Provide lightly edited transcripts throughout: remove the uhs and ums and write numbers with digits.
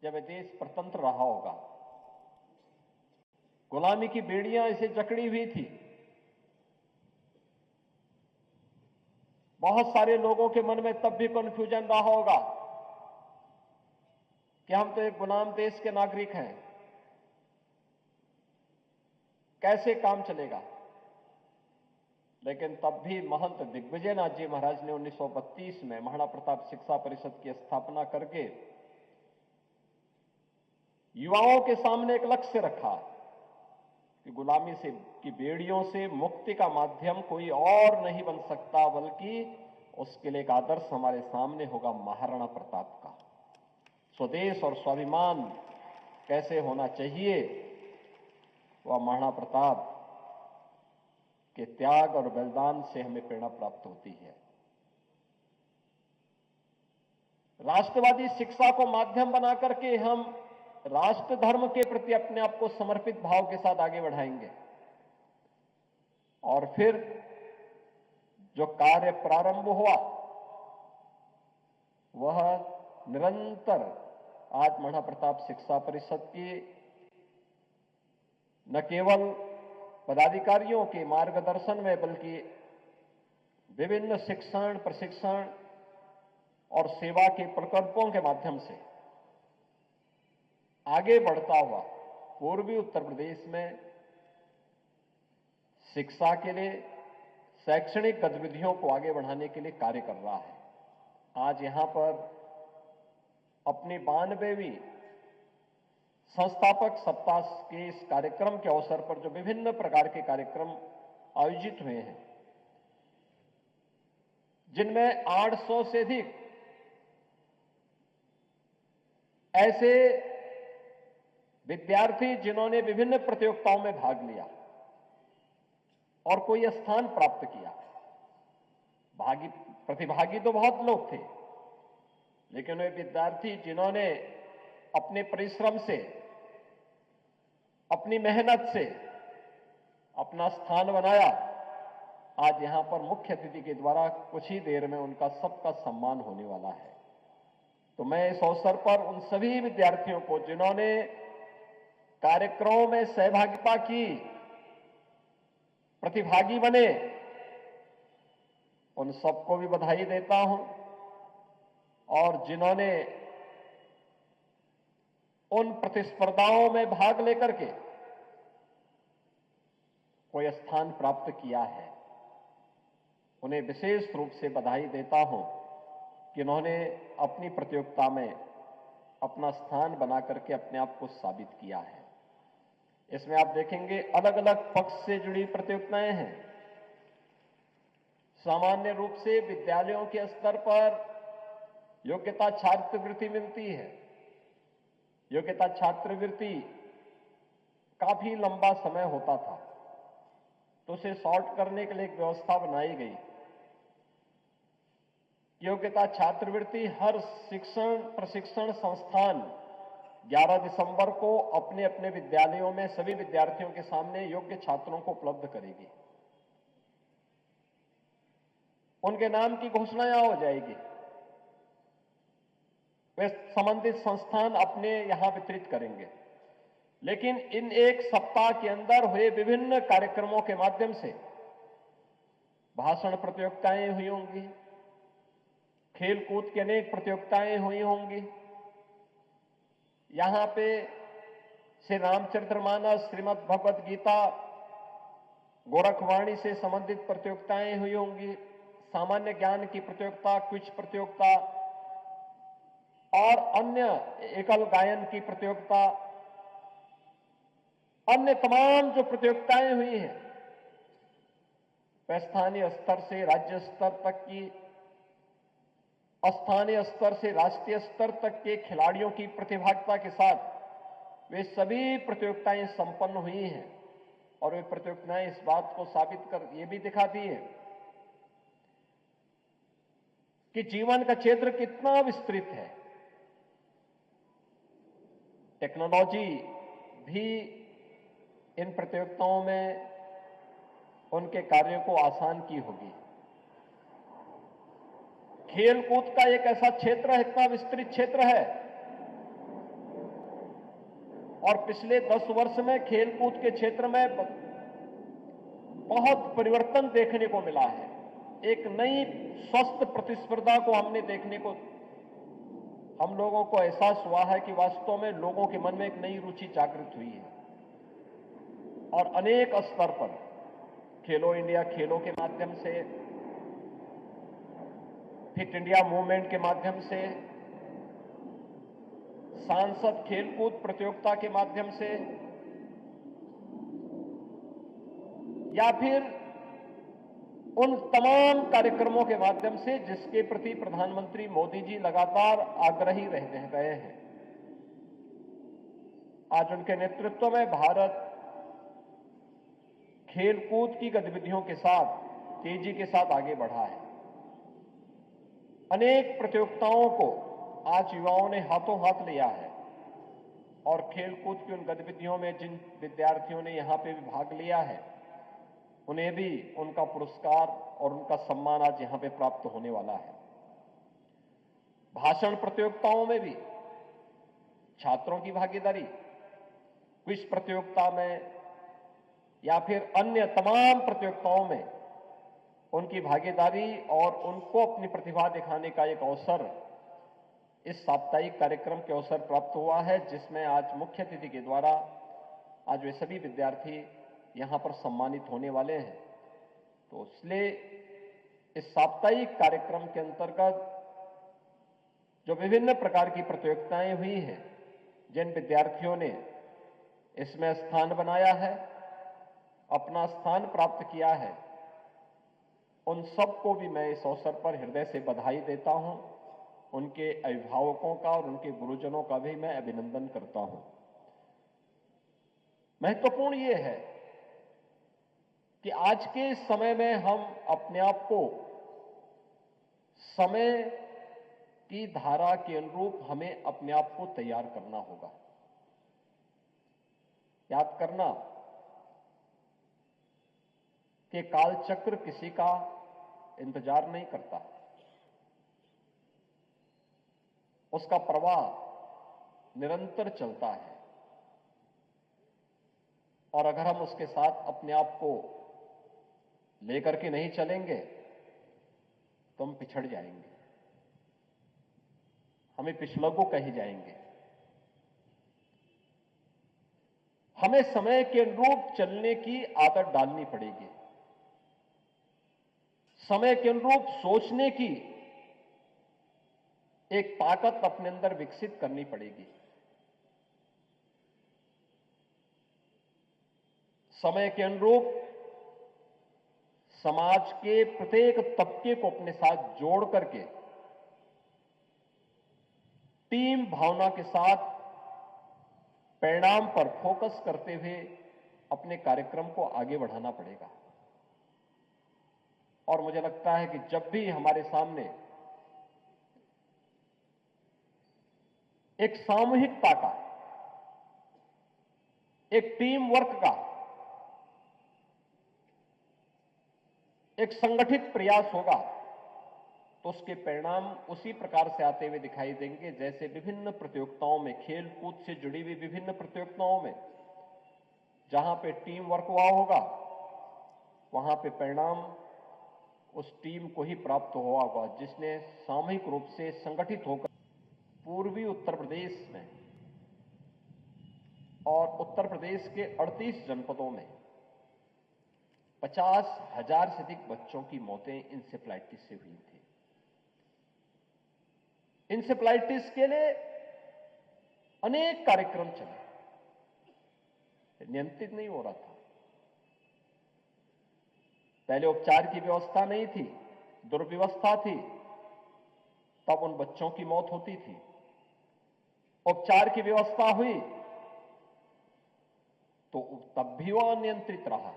जब ये देश स्वतंत्र रहा होगा। गुलामी की बेड़ियां इसे जकड़ी हुई थी। बहुत सारे लोगों के मन में तब भी कंफ्यूजन रहा होगा कि हम तो एक गुलाम देश के नागरिक हैं, कैसे काम चलेगा। लेकिन तब भी महंत दिग्विजयनाथ जी महाराज ने 1932 में महाराणा प्रताप शिक्षा परिषद की स्थापना करके युवाओं के सामने एक लक्ष्य रखा कि गुलामी से की बेड़ियों से मुक्ति का माध्यम कोई और नहीं बन सकता, बल्कि उसके लिए एक आदर्श हमारे सामने होगा महाराणा प्रताप का। स्वदेश और स्वाभिमान कैसे होना चाहिए, वह महाराणा प्रताप के त्याग और बलिदान से हमें प्रेरणा प्राप्त होती है। राष्ट्रवादी शिक्षा को माध्यम बना करके हम राष्ट्र धर्म के प्रति अपने आप को समर्पित भाव के साथ आगे बढ़ाएंगे और फिर जो कार्य प्रारंभ हुआ वह निरंतर आज महाराणा प्रताप शिक्षा परिषद की न केवल पदाधिकारियों के मार्गदर्शन में बल्कि विभिन्न शिक्षण, प्रशिक्षण और सेवा के प्रकल्पों के माध्यम से आगे बढ़ता हुआ पूर्वी उत्तर प्रदेश में शिक्षा के लिए, शैक्षणिक गतिविधियों को आगे बढ़ाने के लिए कार्य कर रहा है। आज यहां पर अपनी 92वीं संस्थापक सप्ताह के इस कार्यक्रम के अवसर पर जो विभिन्न प्रकार के कार्यक्रम आयोजित हुए हैं, जिनमें 800 से अधिक ऐसे विद्यार्थी जिन्होंने विभिन्न प्रतियोगिताओं में भाग लिया और कोई स्थान प्राप्त किया। प्रतिभागी तो बहुत लोग थे, लेकिन वे विद्यार्थी जिन्होंने अपने परिश्रम से, अपनी मेहनत से अपना स्थान बनाया, आज यहां पर मुख्य अतिथि के द्वारा कुछ ही देर में उनका सबका सम्मान होने वाला है। तो मैं इस अवसर पर उन सभी विद्यार्थियों को जिन्होंने कार्यक्रमों में सहभागिता की, प्रतिभागी बने, उन सबको भी बधाई देता हूं और जिन्होंने उन प्रतिस्पर्धाओं में भाग लेकर के कोई स्थान प्राप्त किया है, उन्हें विशेष रूप से बधाई देता हूं कि उन्होंने अपनी प्रतियोगिता में अपना स्थान बना करके अपने आप को साबित किया है। इसमें आप देखेंगे अलग अलग पक्ष से जुड़ी प्रतियोगिताएं हैं। सामान्य रूप से विद्यालयों के स्तर पर योग्यता छात्रवृत्ति मिलती है। योग्यता छात्रवृत्ति काफी लंबा समय होता था, तो उसे सॉर्ट करने के लिए एक व्यवस्था बनाई गई। योग्यता छात्रवृत्ति हर शिक्षण प्रशिक्षण संस्थान 11 दिसंबर को अपने अपने विद्यालयों में सभी विद्यार्थियों के सामने योग्य छात्रों को उपलब्ध करेगी। उनके नाम की घोषणा यहां हो जाएगी, वे संबंधित संस्थान अपने यहां वितरित करेंगे। लेकिन इन एक सप्ताह के अंदर हुए विभिन्न कार्यक्रमों के माध्यम से भाषण प्रतियोगिताएं हुई होंगी, खेलकूद की अनेक प्रतियोगिताएं हुई होंगी, यहां पे श्री रामचरितमानस, श्रीमद् भगवद गीता, गोरखवाणी से संबंधित प्रतियोगिताएं हुई होंगी, सामान्य ज्ञान की प्रतियोगिता, क्विज प्रतियोगिता और अन्य एकल गायन की प्रतियोगिता, अन्य तमाम जो प्रतियोगिताएं हुई हैं, वह स्थानीय स्तर से राज्य स्तर तक की, स्थानीय स्तर से राष्ट्रीय स्तर तक के खिलाड़ियों की प्रतिभागिता के साथ वे सभी प्रतियोगिताएं संपन्न हुई हैं। और वे प्रतियोगिताएं इस बात को साबित कर ये भी दिखाती है कि जीवन का क्षेत्र कितना विस्तृत है। टेक्नोलॉजी भी इन प्रतियोगिताओं में उनके कार्यों को आसान की होगी। खेलकूद का एक ऐसा क्षेत्र है, इतना विस्तृत क्षेत्र है और पिछले 10 वर्ष में खेलकूद के क्षेत्र में बहुत परिवर्तन देखने को मिला है। एक नई स्वस्थ प्रतिस्पर्धा को हमने देखने को, हम लोगों को एहसास हुआ है कि वास्तव में लोगों के मन में एक नई रुचि जागृत हुई है और अनेक स्तर पर खेलो इंडिया खेलों के माध्यम से, फिट इंडिया मूवमेंट के माध्यम से, सांसद खेलकूद प्रतियोगिता के माध्यम से, या फिर उन तमाम कार्यक्रमों के माध्यम से जिसके प्रति प्रधानमंत्री मोदी जी लगातार आग्रही रह गए हैं। आज उनके नेतृत्व में भारत खेलकूद की गतिविधियों के साथ तेजी के साथ आगे बढ़ा है। अनेक प्रतियोगिताओं को आज युवाओं ने हाथों हाथ लिया है और खेलकूद की उन गतिविधियों में जिन विद्यार्थियों ने यहां पे भी भाग लिया है, उन्हें भी उनका पुरस्कार और उनका सम्मान आज यहां पे प्राप्त होने वाला है। भाषण प्रतियोगिताओं में भी छात्रों की भागीदारी, क्विज प्रतियोगिता में या फिर अन्य तमाम प्रतियोगिताओं में उनकी भागीदारी और उनको अपनी प्रतिभा दिखाने का एक अवसर इस साप्ताहिक कार्यक्रम के अवसर प्राप्त हुआ है, जिसमें आज मुख्य अतिथि के द्वारा आज वे सभी विद्यार्थी यहां पर सम्मानित होने वाले हैं। तो इसलिए इस साप्ताहिक कार्यक्रम के अंतर्गत जो विभिन्न प्रकार की प्रतियोगिताएं हुई हैं, जिन विद्यार्थियों ने इसमें स्थान बनाया है, अपना स्थान प्राप्त किया है, उन सबको भी मैं इस अवसर पर हृदय से बधाई देता हूं। उनके अभिभावकों का और उनके गुरुजनों का भी मैं अभिनंदन करता हूं। महत्वपूर्ण ये है कि आज के समय में हम अपने आप को समय की धारा के अनुरूप हमें अपने आप को तैयार करना होगा। याद करना कि कालचक्र किसी का इंतजार नहीं करता, उसका प्रवाह निरंतर चलता है और अगर हम उसके साथ अपने आप को लेकर के नहीं चलेंगे तो हम पिछड़ जाएंगे, हमें पिछलग्गू कहे जाएंगे। हमें समय के अनुरूप चलने की आदत डालनी पड़ेगी, समय के अनुरूप सोचने की एक ताकत अपने अंदर विकसित करनी पड़ेगी। समय के अनुरूप समाज के प्रत्येक तबके को अपने साथ जोड़ करके टीम भावना के साथ परिणाम पर फोकस करते हुए अपने कार्यक्रम को आगे बढ़ाना पड़ेगा। और मुझे लगता है कि जब भी हमारे सामने एक सामूहिकता का, एक टीम वर्क का, एक संगठित प्रयास होगा तो उसके परिणाम उसी प्रकार से आते हुए दिखाई देंगे जैसे विभिन्न प्रतियोगिताओं में, खेल कूद से जुड़ी हुई विभिन्न प्रतियोगिताओं में जहां पे टीम वर्क हुआ होगा, वहां पे परिणाम उस टीम को ही प्राप्त हुआ होगा जिसने सामूहिक रूप से संगठित होकर पूर्वी उत्तर प्रदेश में और उत्तर प्रदेश के 38 जनपदों में 50,000 से अधिक बच्चों की मौतें इंसेफ्लाइटिस से हुई थी। इंसेफ्लाइटिस के लिए अनेक कार्यक्रम चले, नियंत्रित नहीं हो रहा था। पहले उपचार की व्यवस्था नहीं थी, दुर्व्यवस्था थी, तब उन बच्चों की मौत होती थी। उपचार की व्यवस्था हुई तो तब भी वो अनियंत्रित रहा।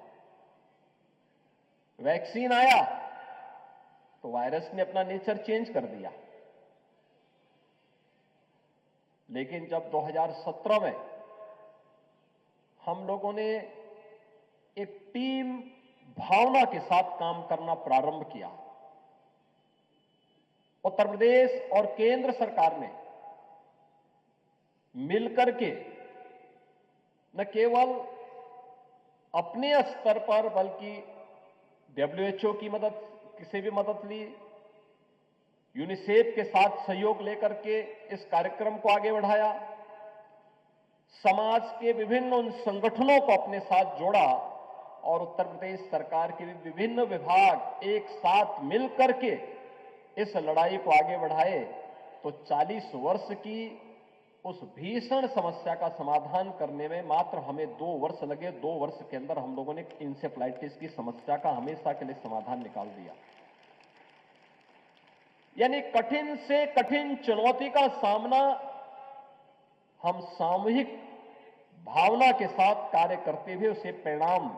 वैक्सीन आया तो वायरस ने अपना नेचर चेंज कर दिया। लेकिन जब 2017 में हम लोगों ने एक टीम भावना के साथ काम करना प्रारंभ किया, उत्तर प्रदेश और केंद्र सरकार ने मिलकर के न केवल अपने स्तर पर बल्कि WHO की मदद से भी मदद ली, यूनिसेफ के साथ सहयोग लेकर के इस कार्यक्रम को आगे बढ़ाया, समाज के विभिन्न उन संगठनों को अपने साथ जोड़ा और उत्तर प्रदेश सरकार के भी विभिन्न विभाग एक साथ मिलकर के इस लड़ाई को आगे बढ़ाए तो 40 वर्ष की उस भीषण समस्या का समाधान करने में मात्र हमें 2 वर्ष लगे। 2 वर्ष के अंदर हम लोगों ने इंसेफ्लाइटिस की समस्या का हमेशा के लिए समाधान निकाल दिया। यानी कठिन से कठिन चुनौती का सामना हम सामूहिक भावना के साथ कार्य करते हुए उसे परिणाम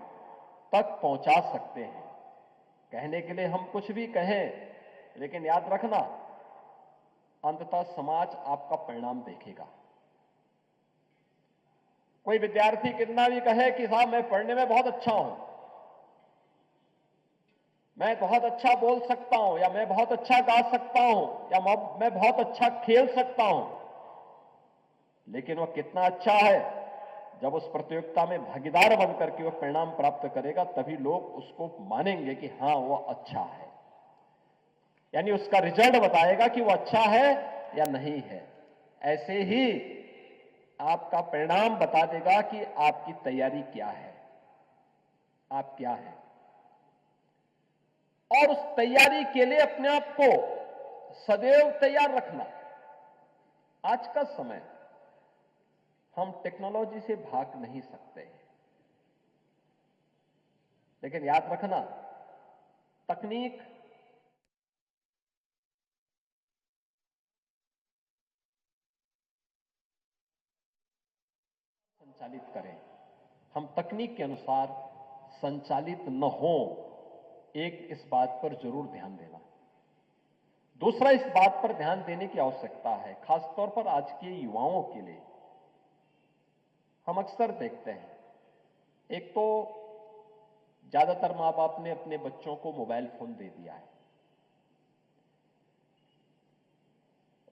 तक पहुंचा सकते हैं। कहने के लिए हम कुछ भी कहें, लेकिन याद रखना अंततः समाज आपका परिणाम देखेगा। कोई विद्यार्थी कितना भी कहे कि साहब मैं पढ़ने में बहुत अच्छा हूं, मैं बहुत अच्छा बोल सकता हूं, या मैं बहुत अच्छा गा सकता हूं, या मैं बहुत अच्छा खेल सकता हूं, लेकिन वह कितना अच्छा है जब उस प्रतियोगिता में भागीदार बनकर के वह परिणाम प्राप्त करेगा, तभी लोग उसको मानेंगे कि हां वह अच्छा है। यानी उसका रिजल्ट बताएगा कि वह अच्छा है या नहीं है। ऐसे ही आपका परिणाम बता देगा कि आपकी तैयारी क्या है, आप क्या है। और उस तैयारी के लिए अपने आप को सदैव तैयार रखना। आज का समय हम टेक्नोलॉजी से भाग नहीं सकते, लेकिन याद रखना तकनीक संचालित करें, हम तकनीक के अनुसार संचालित न हो, एक इस बात पर जरूर ध्यान देना। दूसरा, इस बात पर ध्यान देने की आवश्यकता है, खासतौर पर आज के युवाओं के लिए। हम अक्सर देखते हैं, एक तो ज्यादातर मां बाप ने अपने बच्चों को मोबाइल फोन दे दिया है।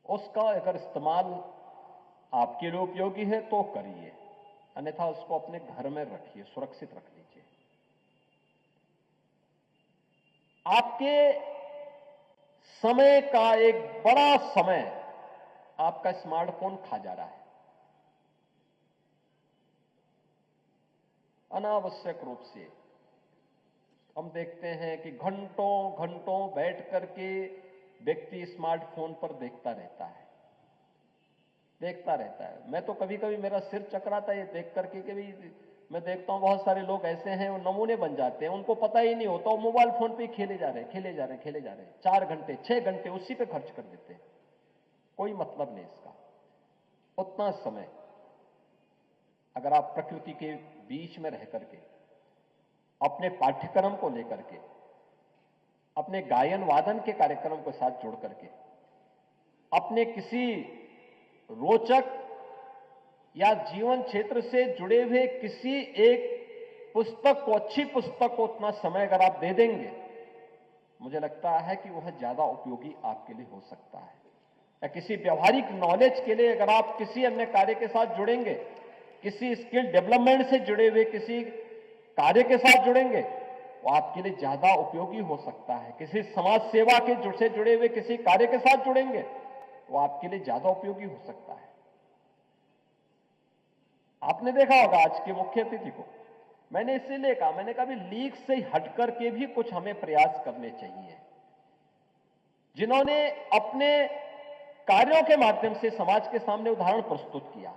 उसका अगर इस्तेमाल आपके लिए उपयोगी है तो करिए, अन्यथा उसको अपने घर में रखिए, सुरक्षित रख लीजिए। आपके समय का एक बड़ा समय आपका स्मार्टफोन खा जा रहा है। अनावश्यक रूप से हम देखते हैं कि घंटों घंटों बैठ करके व्यक्ति स्मार्टफोन पर देखता रहता है। मैं तो कभी कभी मेरा सिर चकराता है ये देख करके कि भाई मैं देखता हूं बहुत सारे लोग ऐसे हैं, वो नमूने बन जाते हैं, उनको पता ही नहीं होता, वो मोबाइल फोन पे खेले जा रहे हैं 4 घंटे 6 घंटे उसी पे खर्च कर देते हैं। कोई मतलब नहीं इसका। उतना समय अगर आप प्रकृति के बीच में रह करके अपने पाठ्यक्रम को लेकर के, अपने गायन वादन के कार्यक्रम के साथ जोड़ करके, अपने किसी रोचक या जीवन क्षेत्र से जुड़े हुए किसी एक पुस्तक को, अच्छी पुस्तक को उतना समय अगर आप दे देंगे, मुझे लगता है कि वह ज्यादा उपयोगी आपके लिए हो सकता है। या किसी व्यवहारिक नॉलेज के लिए अगर आप किसी अन्य कार्य के साथ जुड़ेंगे, किसी स्किल डेवलपमेंट से जुड़े हुए किसी कार्य के साथ जुड़ेंगे, वो आपके लिए ज्यादा उपयोगी हो सकता है। किसी समाज सेवा के से जुड़े हुए किसी कार्य के साथ जुड़ेंगे, वो आपके लिए ज्यादा उपयोगी हो सकता है। आपने देखा होगा आज के मुख्य अतिथि को, मैंने इसीलिए कहा, मैंने कहा लीक से हट करके भी कुछ हमें प्रयास करने चाहिए, जिन्होंने अपने कार्यों के माध्यम से समाज के सामने उदाहरण प्रस्तुत किया।